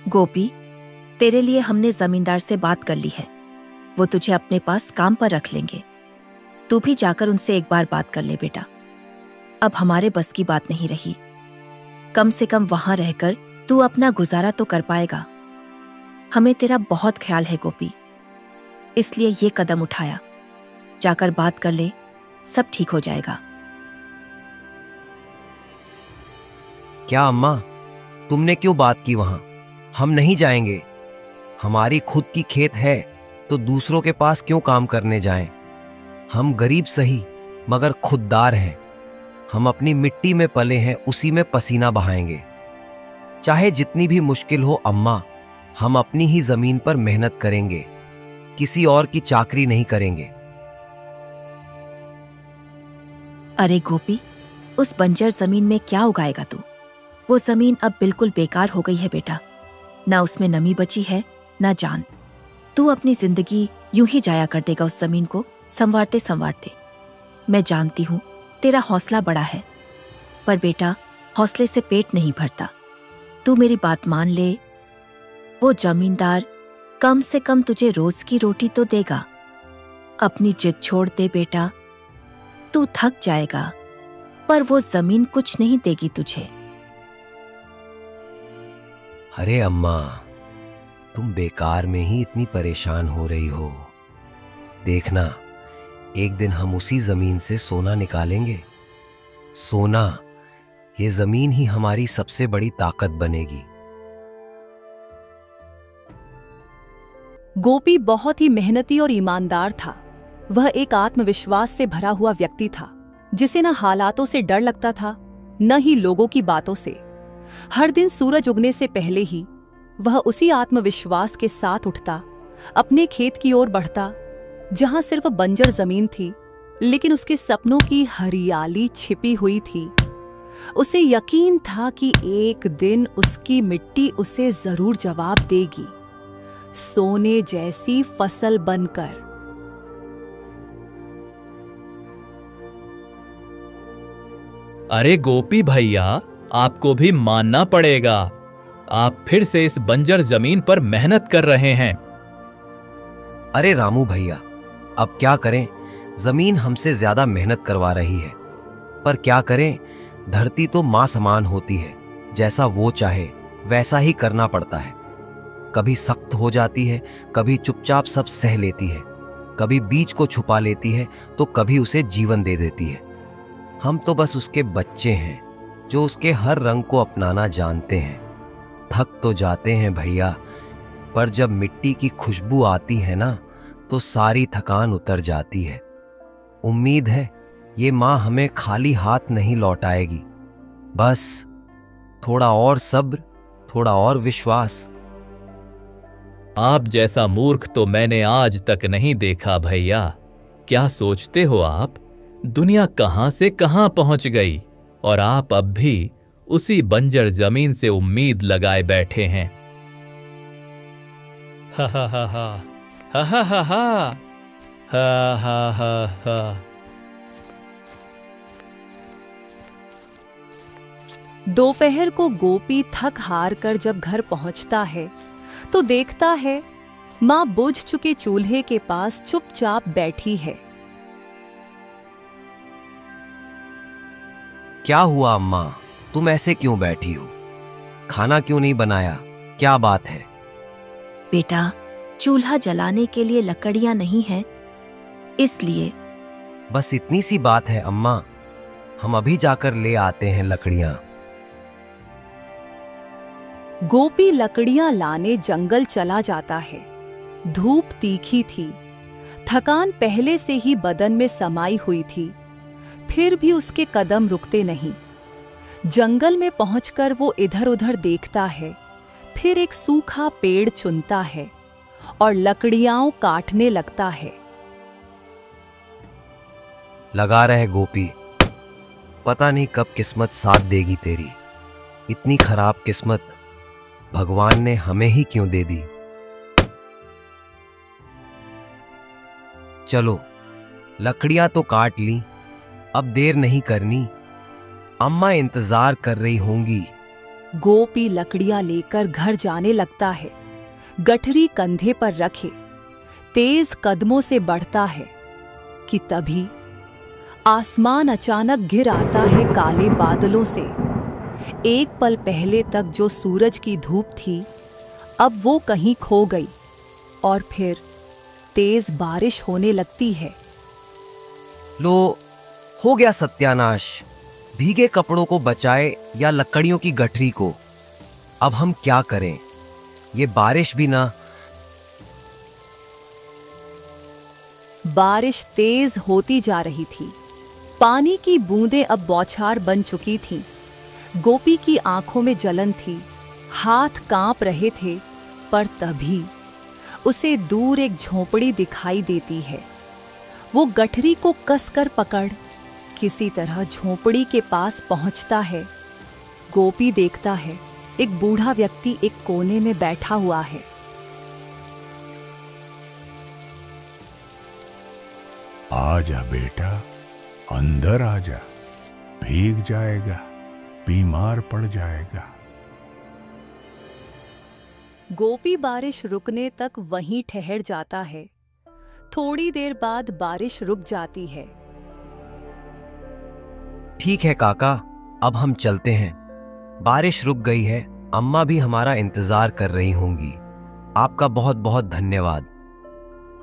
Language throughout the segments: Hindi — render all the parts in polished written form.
गोपी, तेरे लिए हमने जमींदार से बात कर ली है। वो तुझे अपने पास काम पर रख लेंगे। तू भी जाकर उनसे एक बार बात कर ले बेटा। अब हमारे बस की बात नहीं रही। कम से कम वहां रहकर तू अपना गुजारा तो कर पाएगा। हमें तेरा बहुत ख्याल है गोपी, इसलिए ये कदम उठाया। जाकर बात कर ले, सब ठीक हो जाएगा। क्या अम्मा, तुमने क्यों बात की वहां? हम नहीं जाएंगे। हमारी खुद की खेत है तो दूसरों के पास क्यों काम करने जाएं? हम गरीब सही मगर खुददार हैं। हम अपनी मिट्टी में पले हैं, उसी में पसीना बहाएंगे। चाहे जितनी भी मुश्किल हो अम्मा, हम अपनी ही जमीन पर मेहनत करेंगे, किसी और की चाकरी नहीं करेंगे। अरे गोपी, उस बंजर जमीन में क्या उगाएगा तू? वो जमीन अब बिल्कुल बेकार हो गई है बेटा। ना उसमें नमी बची है, ना जान। तू अपनी जिंदगी यूं ही जाया कर देगा उस जमीन को संवारते संवारते। मैं जानती हूं तेरा हौसला बड़ा है, पर बेटा हौसले से पेट नहीं भरता। तू मेरी बात मान ले। वो जमींदार कम से कम तुझे रोज की रोटी तो देगा। अपनी जिद छोड़ दे बेटा। तू थक जाएगा, पर वो जमीन कुछ नहीं देगी तुझे। अरे अम्मा, तुम बेकार में ही इतनी परेशान हो रही हो। देखना, एक दिन हम उसी जमीन से सोना निकालेंगे। सोना, ये जमीन ही हमारी सबसे बड़ी ताकत बनेगी। गोपी बहुत ही मेहनती और ईमानदार था। वह एक आत्मविश्वास से भरा हुआ व्यक्ति था, जिसे न हालातों से डर लगता था, न ही लोगों की बातों से। हर दिन सूरज उगने से पहले ही वह उसी आत्मविश्वास के साथ उठता, अपने खेत की ओर बढ़ता, जहां सिर्फ बंजर जमीन थी, लेकिन उसके सपनों की हरियाली छिपी हुई थी। उसे यकीन था कि एक दिन उसकी मिट्टी उसे जरूर जवाब देगी, सोने जैसी फसल बनकर। अरे गोपी भैया, आपको भी मानना पड़ेगा, आप फिर से इस बंजर जमीन पर मेहनत कर रहे हैं। अरे रामू भैया, अब क्या करें? जमीन हमसे ज्यादा मेहनत करवा रही है, पर क्या करें? धरती तो मां समान होती है, जैसा वो चाहे वैसा ही करना पड़ता है। कभी सख्त हो जाती है, कभी चुपचाप सब सह लेती है, कभी बीज को छुपा लेती है तो कभी उसे जीवन दे देती है। हम तो बस उसके बच्चे हैं, जो उसके हर रंग को अपनाना जानते हैं। थक तो जाते हैं भैया, पर जब मिट्टी की खुशबू आती है ना, तो सारी थकान उतर जाती है। उम्मीद है ये माँ हमें खाली हाथ नहीं लौटाएगी। बस थोड़ा और सब्र, थोड़ा और विश्वास। आप जैसा मूर्ख तो मैंने आज तक नहीं देखा भैया। क्या सोचते हो आप? दुनिया कहां से कहां पहुंच गई और आप अब भी उसी बंजर जमीन से उम्मीद लगाए बैठे हैं। हा हा हा हा हा हा हा हा हा हा हा। दोपहर को गोपी थक हार कर जब घर पहुंचता है तो देखता है मां बुझ चुके चूल्हे के पास चुपचाप बैठी है। क्या हुआ अम्मा, तुम ऐसे क्यों बैठी हो? खाना क्यों नहीं बनाया? क्या बात है? बेटा, चूल्हा जलाने के लिए लकड़ियां नहीं हैं, इसलिए। बस इतनी सी बात है अम्मा, हम अभी जाकर ले आते हैं लकड़ियां। गोपी लकड़ियां लाने जंगल चला जाता है। धूप तीखी थी, थकान पहले से ही बदन में समाई हुई थी, फिर भी उसके कदम रुकते नहीं। जंगल में पहुंचकर वो इधर-उधर देखता है, फिर एक सूखा पेड़ चुनता है और लकड़ियां काटने लगता है। लगा रहे गोपी, पता नहीं कब किस्मत साथ देगी तेरी। इतनी खराब किस्मत भगवान ने हमें ही क्यों दे दी। चलो, लकड़ियां तो काट ली, अब देर नहीं करनी। अम्मा इंतजार कर रही होंगी। गोपी लकड़ियां लेकर घर जाने लगता है। गठरी कंधे पर रखे तेज कदमों से बढ़ता है कि तभी आसमान अचानक घिर आता है काले बादलों से। एक पल पहले तक जो सूरज की धूप थी, अब वो कहीं खो गई और फिर तेज बारिश होने लगती है। लो, हो गया सत्यानाश। भीगे कपड़ों को बचाए या लकड़ियों की गठरी को। अब हम क्या करें? ये बारिश भी ना। बारिश तेज होती जा रही थी। पानी की बूंदें अब बौछार बन चुकी थीं। गोपी की आंखों में जलन थी, हाथ कांप रहे थे, पर तभी उसे दूर एक झोंपड़ी दिखाई देती है। वो गठरी को कसकर पकड़ किसी तरह झोंपड़ी के पास पहुंचता है। गोपी देखता है एक बूढ़ा व्यक्ति एक कोने में बैठा हुआ है। आजा बेटा, अंदर आजा, भीग जाएगा, बीमार पड़ जाएगा। गोपी बारिश रुकने तक वहीं ठहर जाता है। थोड़ी देर बाद बारिश रुक जाती है। ठीक है काका, अब हम चलते हैं। बारिश रुक गई है, अम्मा भी हमारा इंतजार कर रही होंगी। आपका बहुत बहुत धन्यवाद।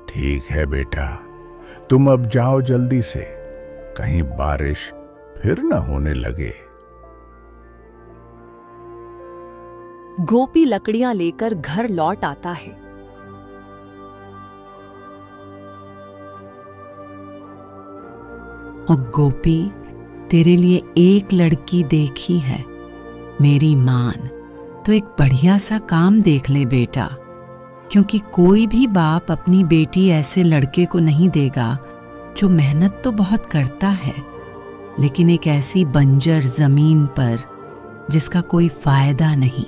ठीक है बेटा, तुम अब जाओ जल्दी से, कहीं बारिश फिर न होने लगे। गोपी लकड़ियां लेकर घर लौट आता है। और गोपी, तेरे लिए एक लड़की देखी है, मेरी मान। तो एक बढ़िया सा काम देख ले बेटा, क्योंकि कोई भी बाप अपनी बेटी ऐसे लड़के को नहीं देगा जो मेहनत तो बहुत करता है, लेकिन एक ऐसी बंजर जमीन पर जिसका कोई फायदा नहीं।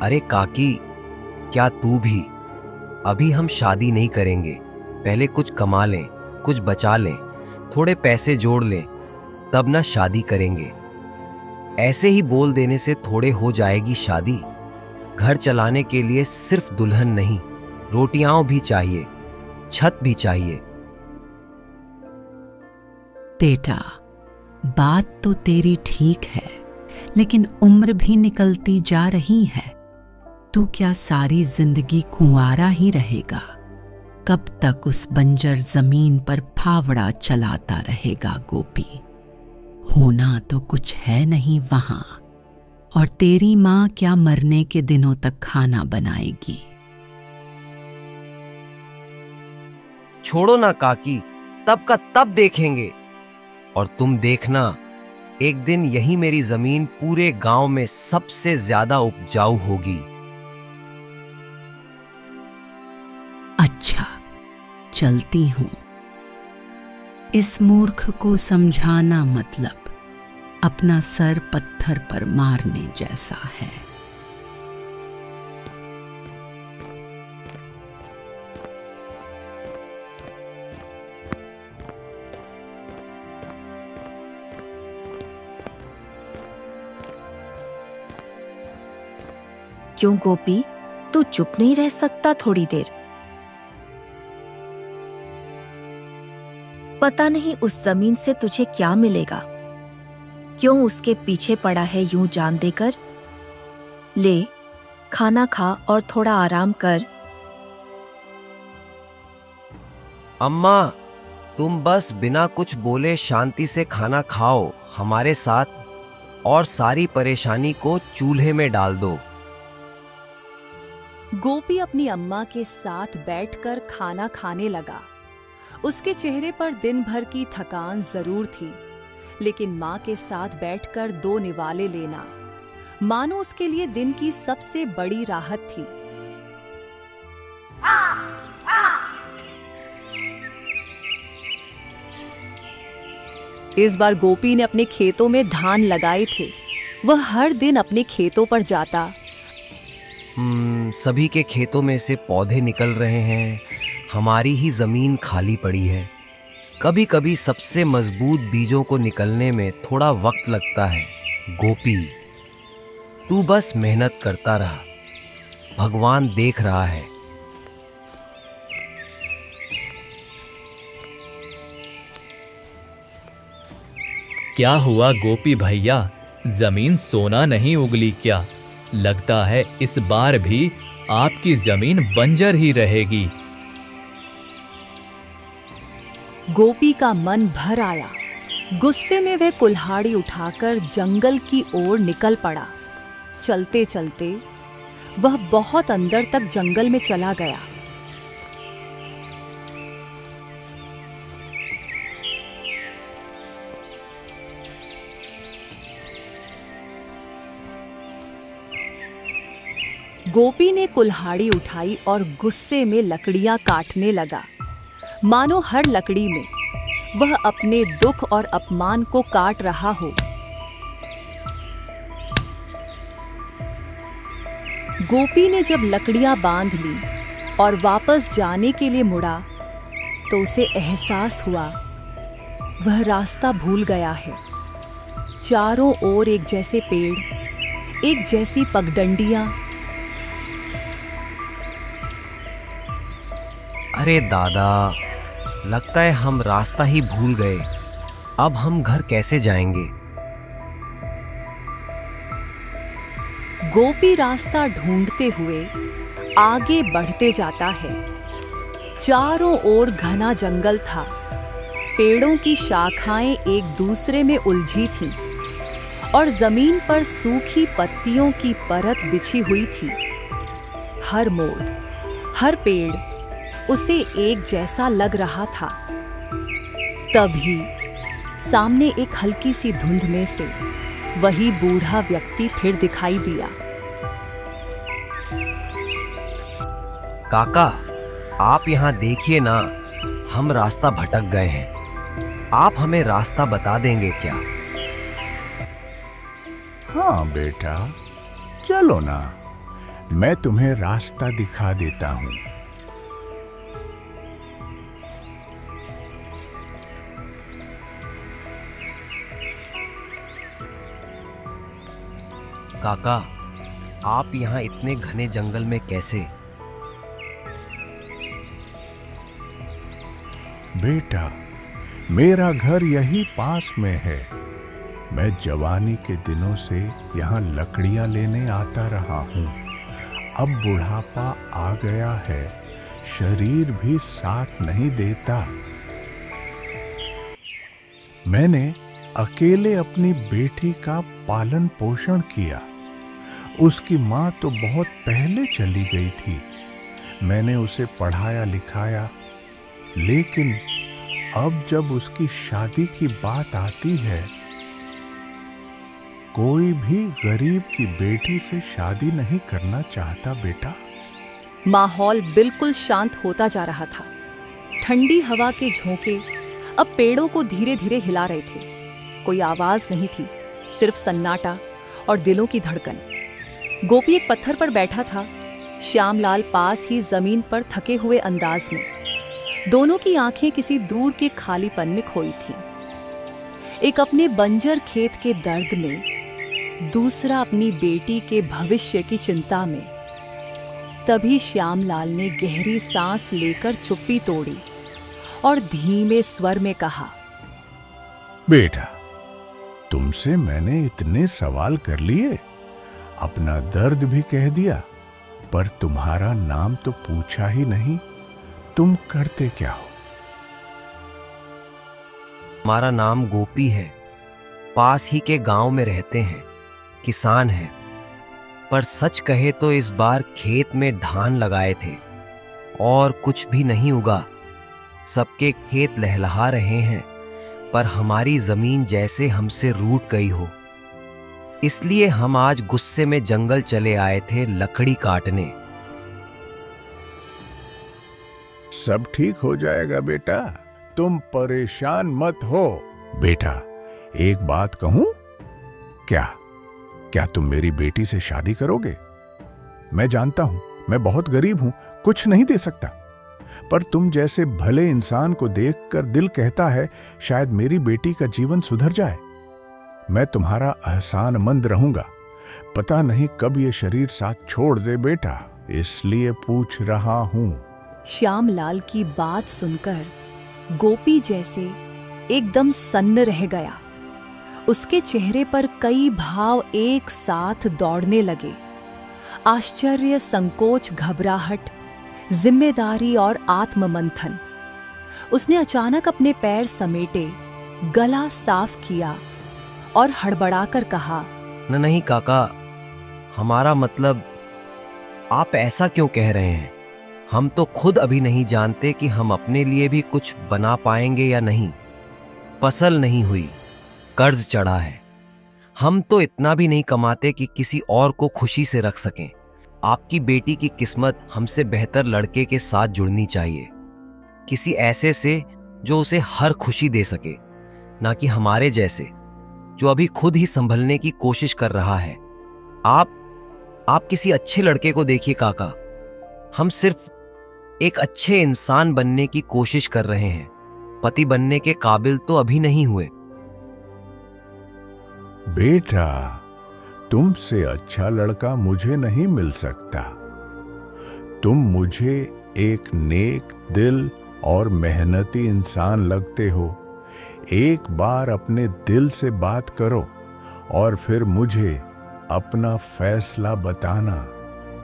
अरे काकी, क्या तू भी? अभी हम शादी नहीं करेंगे, पहले कुछ कमा लें, कुछ बचा लें, थोड़े पैसे जोड़ लें, तब ना शादी करेंगे। ऐसे ही बोल देने से थोड़े हो जाएगी शादी। घर चलाने के लिए सिर्फ दुल्हन नहीं, रोटियां भी चाहिए, छत भी चाहिए। बेटा, बात तो तेरी ठीक है, लेकिन उम्र भी निकलती जा रही है। तू क्या सारी जिंदगी कुंवारा ही रहेगा? कब तक उस बंजर जमीन पर फावड़ा चलाता रहेगा गोपी? होना तो कुछ है नहीं वहां, और तेरी मां क्या मरने के दिनों तक खाना बनाएगी? छोड़ो ना काकी, तब का तब देखेंगे। और तुम देखना, एक दिन यही मेरी जमीन पूरे गांव में सबसे ज्यादा उपजाऊ होगी। अच्छा, चलती हूं। इस मूर्ख को समझाना मतलब अपना सर पत्थर पर मारने जैसा है। क्यों गोपी, तू चुप नहीं रह सकता थोड़ी देर? पता नहीं उस जमीन से तुझे क्या मिलेगा। क्यों उसके पीछे पड़ा है यूं जान देकर? ले, खाना खा और थोड़ा आराम कर। अम्मा, तुम बस बिना कुछ बोले शांति से खाना खाओ हमारे साथ, और सारी परेशानी को चूल्हे में डाल दो। गोपी अपनी अम्मा के साथ बैठकर खाना खाने लगा। उसके चेहरे पर दिन भर की थकान जरूर थी, लेकिन मां के साथ बैठकर दो निवाले लेना मानो उसके लिए दिन की सबसे बड़ी राहत थी। इस बार गोपी ने अपने खेतों में धान लगाए थे। वह हर दिन अपने खेतों पर जाता। सभी के खेतों में से पौधे निकल रहे हैं, हमारी ही जमीन खाली पड़ी है। कभी कभी सबसे मजबूत बीजों को निकलने में थोड़ा वक्त लगता है। गोपी, तू बस मेहनत करता रहा, भगवान देख रहा है। क्या हुआ गोपी भैया, जमीन सोना नहीं उगली क्या? लगता है इस बार भी आपकी जमीन बंजर ही रहेगी। गोपी का मन भर आया। गुस्से में वह कुल्हाड़ी उठाकर जंगल की ओर निकल पड़ा। चलते चलते वह बहुत अंदर तक जंगल में चला गया। गोपी ने कुल्हाड़ी उठाई और गुस्से में लकड़ियां काटने लगा, मानो हर लकड़ी में वह अपने दुख और अपमान को काट रहा हो। गोपी ने जब लकड़ियां बांध ली और वापस जाने के लिए मुड़ा तो उसे एहसास हुआ वह रास्ता भूल गया है। चारों ओर एक जैसे पेड़, एक जैसी पगडंडियां। अरे दादा, लगता है हम रास्ता ही भूल गए। अब हम घर कैसे जाएंगे? गोपी रास्ता ढूंढते हुए आगे बढ़ते जाता है। चारों ओर घना जंगल था। पेड़ों की शाखाएं एक दूसरे में उलझी थीं और जमीन पर सूखी पत्तियों की परत बिछी हुई थी। हर मोड़, हर पेड़ उसे एक जैसा लग रहा था। तभी सामने एक हल्की सी धुंध में से वही बूढ़ा व्यक्ति फिर दिखाई दिया। काका, आप यहाँ देखिए ना, हम रास्ता भटक गए हैं। आप हमें रास्ता बता देंगे क्या? हाँ बेटा, चलो ना, मैं तुम्हें रास्ता दिखा देता हूँ। काका, आप यहाँ इतने घने जंगल में कैसे? बेटा, मेरा घर यही पास में है। मैं जवानी के दिनों से यहाँ लकड़ियाँ लेने आता रहा हूँ। अब बुढ़ापा आ गया है, शरीर भी साथ नहीं देता। मैंने अकेले अपनी बेटी का पालन पोषण किया। उसकी माँ तो बहुत पहले चली गई थी। मैंने उसे पढ़ाया लिखाया, लेकिन अब जब उसकी शादी की बात आती है, कोई भी गरीब की बेटी से शादी नहीं करना चाहता बेटा। माहौल बिल्कुल शांत होता जा रहा था। ठंडी हवा के झोंके अब पेड़ों को धीरे धीरे हिला रहे थे। कोई आवाज नहीं थी, सिर्फ सन्नाटा और दिलों की धड़कन। गोपी एक पत्थर पर बैठा था, श्यामलाल पास ही जमीन पर थके हुए अंदाज में। दोनों की आंखें किसी दूर के खालीपन में खोई थीं। एक अपने बंजर खेत के दर्द में, दूसरा अपनी बेटी के भविष्य की चिंता में। तभी श्यामलाल ने गहरी सांस लेकर चुप्पी तोड़ी और धीमे स्वर में कहा, बेटा, तुमसे मैंने इतने सवाल कर लिए, अपना दर्द भी कह दिया, पर तुम्हारा नाम तो पूछा ही नहीं। तुम करते क्या हो? हमारा नाम गोपी है, पास ही के गांव में रहते हैं, किसान हैं। पर सच कहे तो इस बार खेत में धान लगाए थे और कुछ भी नहीं उगा। सबके खेत लहलहा रहे हैं, पर हमारी जमीन जैसे हमसे रूठ गई हो। इसलिए हम आज गुस्से में जंगल चले आए थे लकड़ी काटने। सब ठीक हो जाएगा बेटा, तुम परेशान मत हो। बेटा, एक बात कहूं? क्या तुम मेरी बेटी से शादी करोगे? मैं जानता हूं, मैं बहुत गरीब हूं, कुछ नहीं दे सकता, पर तुम जैसे भले इंसान को देखकर दिल कहता है शायद मेरी बेटी का जीवन सुधर जाए। मैं तुम्हारा एहसानमंद रहूंगा, पता नहीं कब ये शरीर साथ छोड़ दे बेटा, इसलिए पूछ रहा हूं। श्यामलाल की बात सुनकर गोपी जैसे एकदम सन्न रह गया। उसके चेहरे पर कई भाव एक साथ दौड़ने लगे। आश्चर्य, संकोच, घबराहट, जिम्मेदारी और आत्ममंथन। उसने अचानक अपने पैर समेटे, गला साफ किया और हड़बड़ाकर कहा, नहीं काका, हमारा मतलब आप ऐसा क्यों कह रहे हैं? हम तो खुद अभी नहीं जानते कि हम अपने लिए भी कुछ बना पाएंगे या नहीं। फसल नहीं हुई, कर्ज चढ़ा है। हम तो इतना भी नहीं कमाते कि किसी और को खुशी से रख सकें। आपकी बेटी की किस्मत हमसे बेहतर लड़के के साथ जुड़नी चाहिए, किसी ऐसे से जो उसे हर खुशी दे सके, ना कि हमारे जैसे जो अभी खुद ही संभलने की कोशिश कर रहा है। आप किसी अच्छे लड़के को देखिए काका। हम सिर्फ एक अच्छे इंसान बनने की कोशिश कर रहे हैं, पति बनने के काबिल तो अभी नहीं हुए। बेटा, तुमसे अच्छा लड़का मुझे नहीं मिल सकता। तुम मुझे एक नेक दिल और मेहनती इंसान लगते हो। एक बार अपने दिल से बात करो और फिर मुझे अपना फैसला बताना।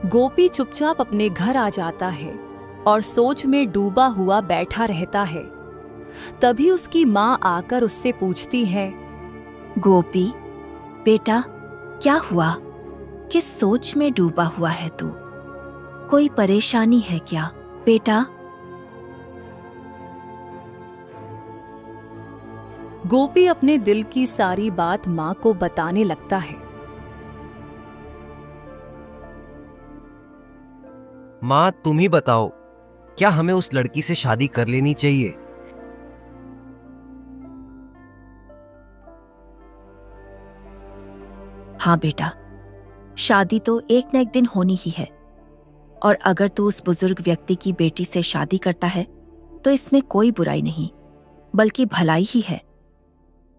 गोपी चुपचाप अपने घर आ जाता है और सोच में डूबा हुआ बैठा रहता है। तभी उसकी माँ आकर उससे पूछती है, गोपी बेटा, क्या हुआ? किस सोच में डूबा हुआ है तू? कोई परेशानी है क्या बेटा? गोपी अपने दिल की सारी बात माँ को बताने लगता है। माँ, तुम ही बताओ, क्या हमें उस लड़की से शादी कर लेनी चाहिए? हाँ बेटा, शादी तो एक न एक दिन होनी ही है। और अगर तू उस बुजुर्ग व्यक्ति की बेटी से शादी करता है तो इसमें कोई बुराई नहीं, बल्कि भलाई ही है।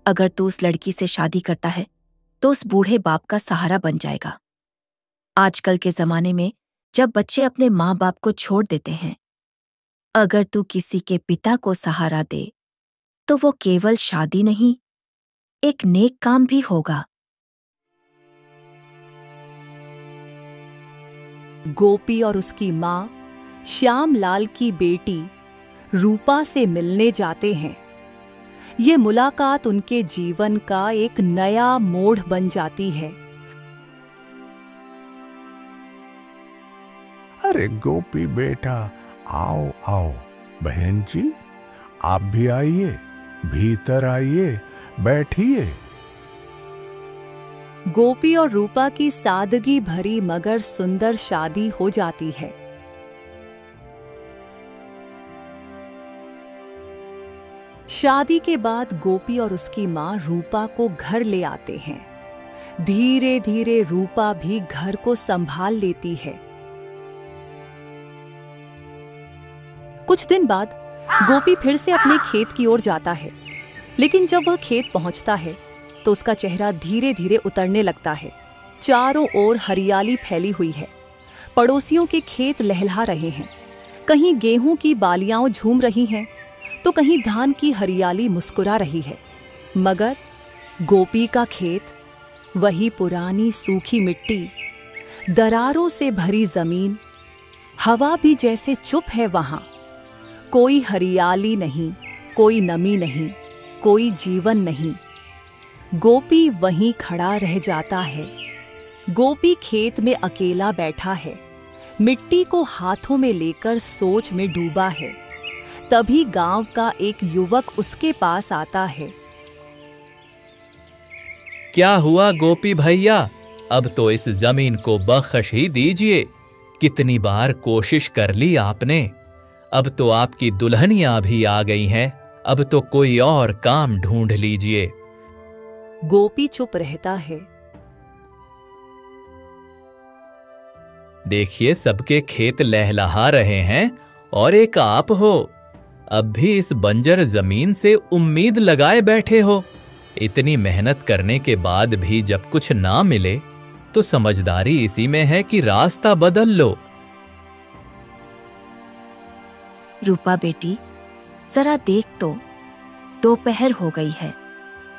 अगर तू उस लड़की से शादी करता है तो उस बूढ़े बाप का सहारा बन जाएगा। आजकल के जमाने में जब बच्चे अपने माँ बाप को छोड़ देते हैं, अगर तू किसी के पिता को सहारा दे तो वो केवल शादी नहीं, एक नेक काम भी होगा। गोपी और उसकी माँ श्यामलाल की बेटी रूपा से मिलने जाते हैं। ये मुलाकात उनके जीवन का एक नया मोड़ बन जाती है। अरे गोपी बेटा, आओ आओ। बहन जी, आप भी आइए, भीतर आइए, बैठिए। गोपी और रूपा की सादगी भरी मगर सुंदर शादी हो जाती है। शादी के बाद गोपी और उसकी माँ रूपा को घर ले आते हैं। धीरे धीरे रूपा भी घर को संभाल लेती है। कुछ दिन बाद गोपी फिर से अपने खेत की ओर जाता है, लेकिन जब वह खेत पहुंचता है तो उसका चेहरा धीरे धीरे उतरने लगता है। चारों ओर हरियाली फैली हुई है। पड़ोसियों के खेत लहलहा रहे हैं। कहीं गेहूं की बालियां झूम रही हैं, तो कहीं धान की हरियाली मुस्कुरा रही है। मगर गोपी का खेत, वही पुरानी सूखी मिट्टी, दरारों से भरी जमीन, हवा भी जैसे चुप है वहां। कोई हरियाली नहीं, कोई नमी नहीं, कोई जीवन नहीं। गोपी वहीं खड़ा रह जाता है। गोपी खेत में अकेला बैठा है, मिट्टी को हाथों में लेकर सोच में डूबा है। तभी गांव का एक युवक उसके पास आता है। क्या हुआ गोपी भैया? अब तो इस जमीन को बख्श ही दीजिए। कितनी बार कोशिश कर ली आपने। अब तो आपकी दुल्हनियां भी आ गई हैं। अब तो कोई और काम ढूंढ लीजिए। गोपी चुप रहता है। देखिए, सबके खेत लहलहा रहे हैं और एक आप हो। अब भी इस बंजर जमीन से उम्मीद लगाए बैठे हो। इतनी मेहनत करने के बाद भी जब कुछ ना मिले तो समझदारी इसी में है कि रास्ता बदल लो। रूपा बेटी, जरा देख तो, दोपहर हो गई है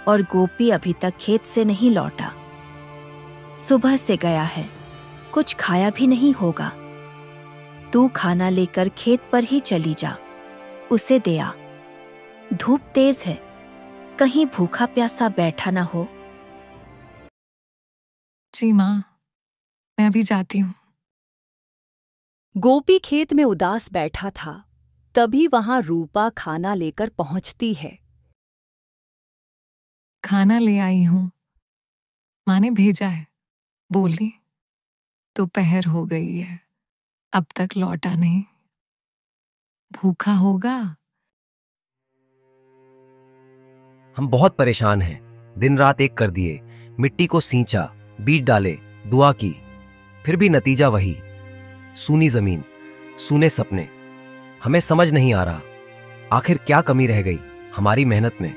और गोपी अभी तक खेत से नहीं लौटा। सुबह से गया है, कुछ खाया भी नहीं होगा। तू खाना लेकर खेत पर ही चली जा, उसे दे आ। धूप तेज है, कहीं भूखा प्यासा बैठा ना हो। जी माँ, मैं अभी जाती हूँ। गोपी खेत में उदास बैठा था, तभी वहां रूपा खाना लेकर पहुंचती है। खाना ले आई हूँ, माँ ने भेजा है। बोली दोपहर हो गई है, अब तक लौटा नहीं, भूखा होगा। हम बहुत परेशान हैं। दिन रात एक कर दिए, मिट्टी को सींचा, बीज डाले, दुआ की, फिर भी नतीजा वही, सूनी जमीन, सूने सपने। हमें समझ नहीं आ रहा, आखिर क्या कमी रह गई हमारी मेहनत में।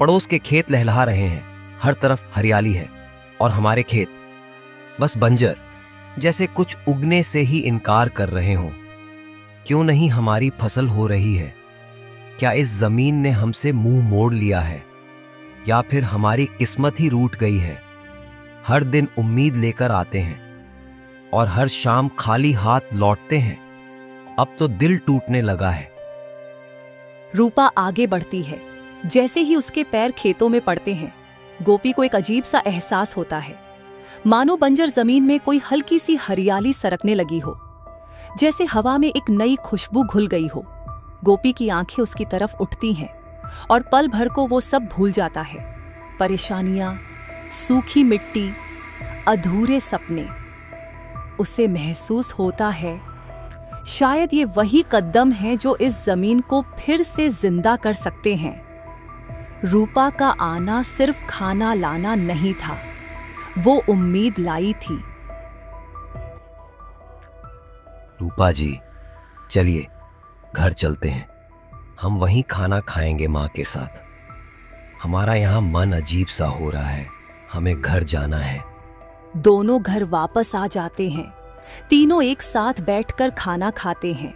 पड़ोस के खेत लहलहा रहे हैं, हर तरफ हरियाली है, और हमारे खेत बस बंजर, जैसे कुछ उगने से ही इनकार कर रहे हों। क्यों नहीं हमारी फसल हो रही है? क्या इस जमीन ने हमसे मुंह मोड़ लिया है, या फिर हमारी किस्मत ही रूठ गई है? हर दिन उम्मीद लेकर आते हैं और हर शाम खाली हाथ लौटते हैं। अब तो दिल टूटने लगा है। रूपा आगे बढ़ती है। जैसे ही उसके पैर खेतों में पड़ते हैं, गोपी को एक अजीब सा एहसास होता है, मानो बंजर जमीन में कोई हल्की सी हरियाली सरकने लगी हो, जैसे हवा में एक नई खुशबू घुल गई हो। गोपी की आंखें उसकी तरफ उठती हैं और पल भर को वो सब भूल जाता है। परेशानियां, सूखी मिट्टी, अधूरे सपने। उसे महसूस होता है शायद ये वही कदम हैं जो इस जमीन को फिर से जिंदा कर सकते हैं। रूपा का आना सिर्फ खाना लाना नहीं था, वो उम्मीद लाई थी। रूपा जी, चलिए घर चलते हैं। हम वहीं खाना खाएंगे माँ के साथ। हमारा यहाँ मन अजीब सा हो रहा है, हमें घर जाना है। दोनों घर वापस आ जाते हैं। तीनों एक साथ बैठकर खाना खाते हैं।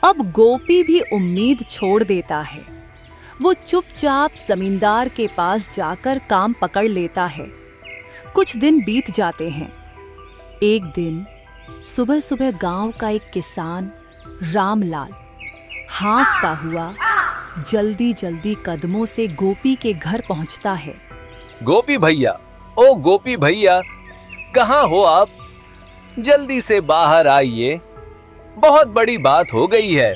अब गोपी भी उम्मीद छोड़ देता है। वो चुपचाप जमींदार के पास जाकर काम पकड़ लेता है। कुछ दिन बीत जाते हैं। एक दिन सुबह सुबह गांव का एक किसान रामलाल हांफता हुआ जल्दी जल्दी कदमों से गोपी के घर पहुंचता है। गोपी भैया, ओ गोपी भैया, कहाँ हो आप? जल्दी से बाहर आइए, बहुत बड़ी बात हो गई है।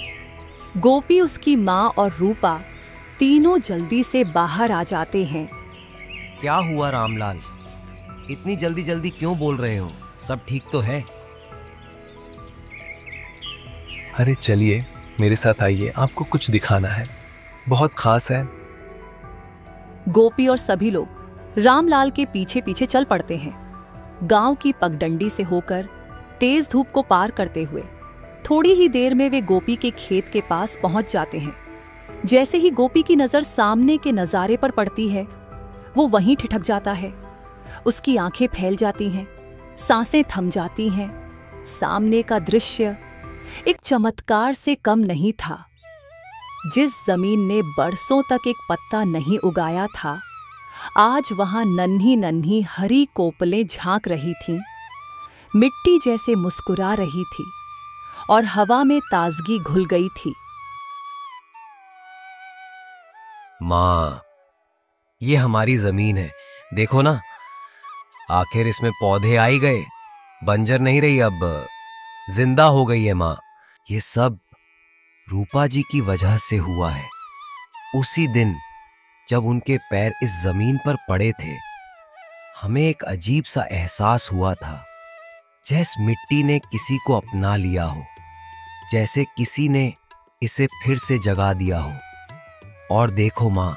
गोपी, उसकी माँ और रूपा तीनों जल्दी से बाहर आ जाते हैं। क्या हुआ रामलाल? इतनी जल्दी जल्दी क्यों बोल रहे हो? सब ठीक तो है? अरे चलिए मेरे साथ आइए, आपको कुछ दिखाना है, बहुत खास है। गोपी और सभी लोग रामलाल के पीछे पीछे चल पड़ते हैं। गांव की पगडंडी से होकर तेज धूप को पार करते हुए थोड़ी ही देर में वे गोपी के खेत के पास पहुंच जाते हैं। जैसे ही गोपी की नजर सामने के नजारे पर पड़ती है, वो वहीं ठिठक जाता है। उसकी आंखें फैल जाती हैं, सांसें थम जाती हैं। सामने का दृश्य एक चमत्कार से कम नहीं था। जिस जमीन ने बरसों तक एक पत्ता नहीं उगाया था, आज वहां नन्ही नन्ही हरी कोपलें झांक रही थीं। मिट्टी जैसे मुस्कुरा रही थी और हवा में ताजगी घुल गई थी। माँ, ये हमारी जमीन है, देखो ना, आखिर इसमें पौधे आ ही गए, बंजर नहीं रही, अब जिंदा हो गई है माँ। ये सब रूपा जी की वजह से हुआ है। उसी दिन जब उनके पैर इस जमीन पर पड़े थे, हमें एक अजीब सा एहसास हुआ था, जैसे मिट्टी ने किसी को अपना लिया हो, जैसे किसी ने इसे फिर से जगा दिया हो। और देखो माँ,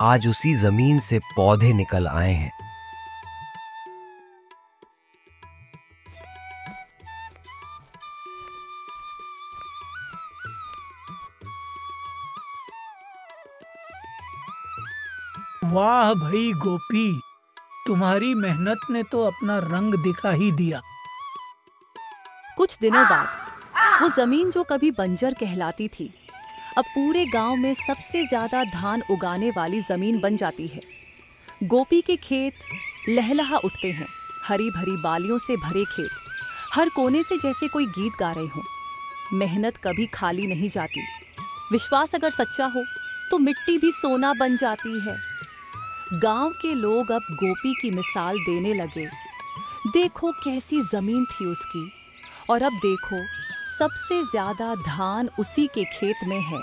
आज उसी जमीन से पौधे निकल आए हैं। वाह भाई गोपी, तुम्हारी मेहनत ने तो अपना रंग दिखा ही दिया। कुछ दिनों बाद वो जमीन जो कभी बंजर कहलाती थी, अब पूरे गांव में सबसे ज्यादा धान उगाने वाली जमीन बन जाती है। गोपी के खेत लहलहा उठते हैं, हरी भरी बालियों से भरे खेत, हर कोने से जैसे कोई गीत गा रहे हों। मेहनत कभी खाली नहीं जाती। विश्वास अगर सच्चा हो तो मिट्टी भी सोना बन जाती है। गांव के लोग अब गोपी की मिसाल देने लगे। देखो कैसी जमीन थी उसकी, और अब देखो सबसे ज्यादा धान उसी के खेत में है।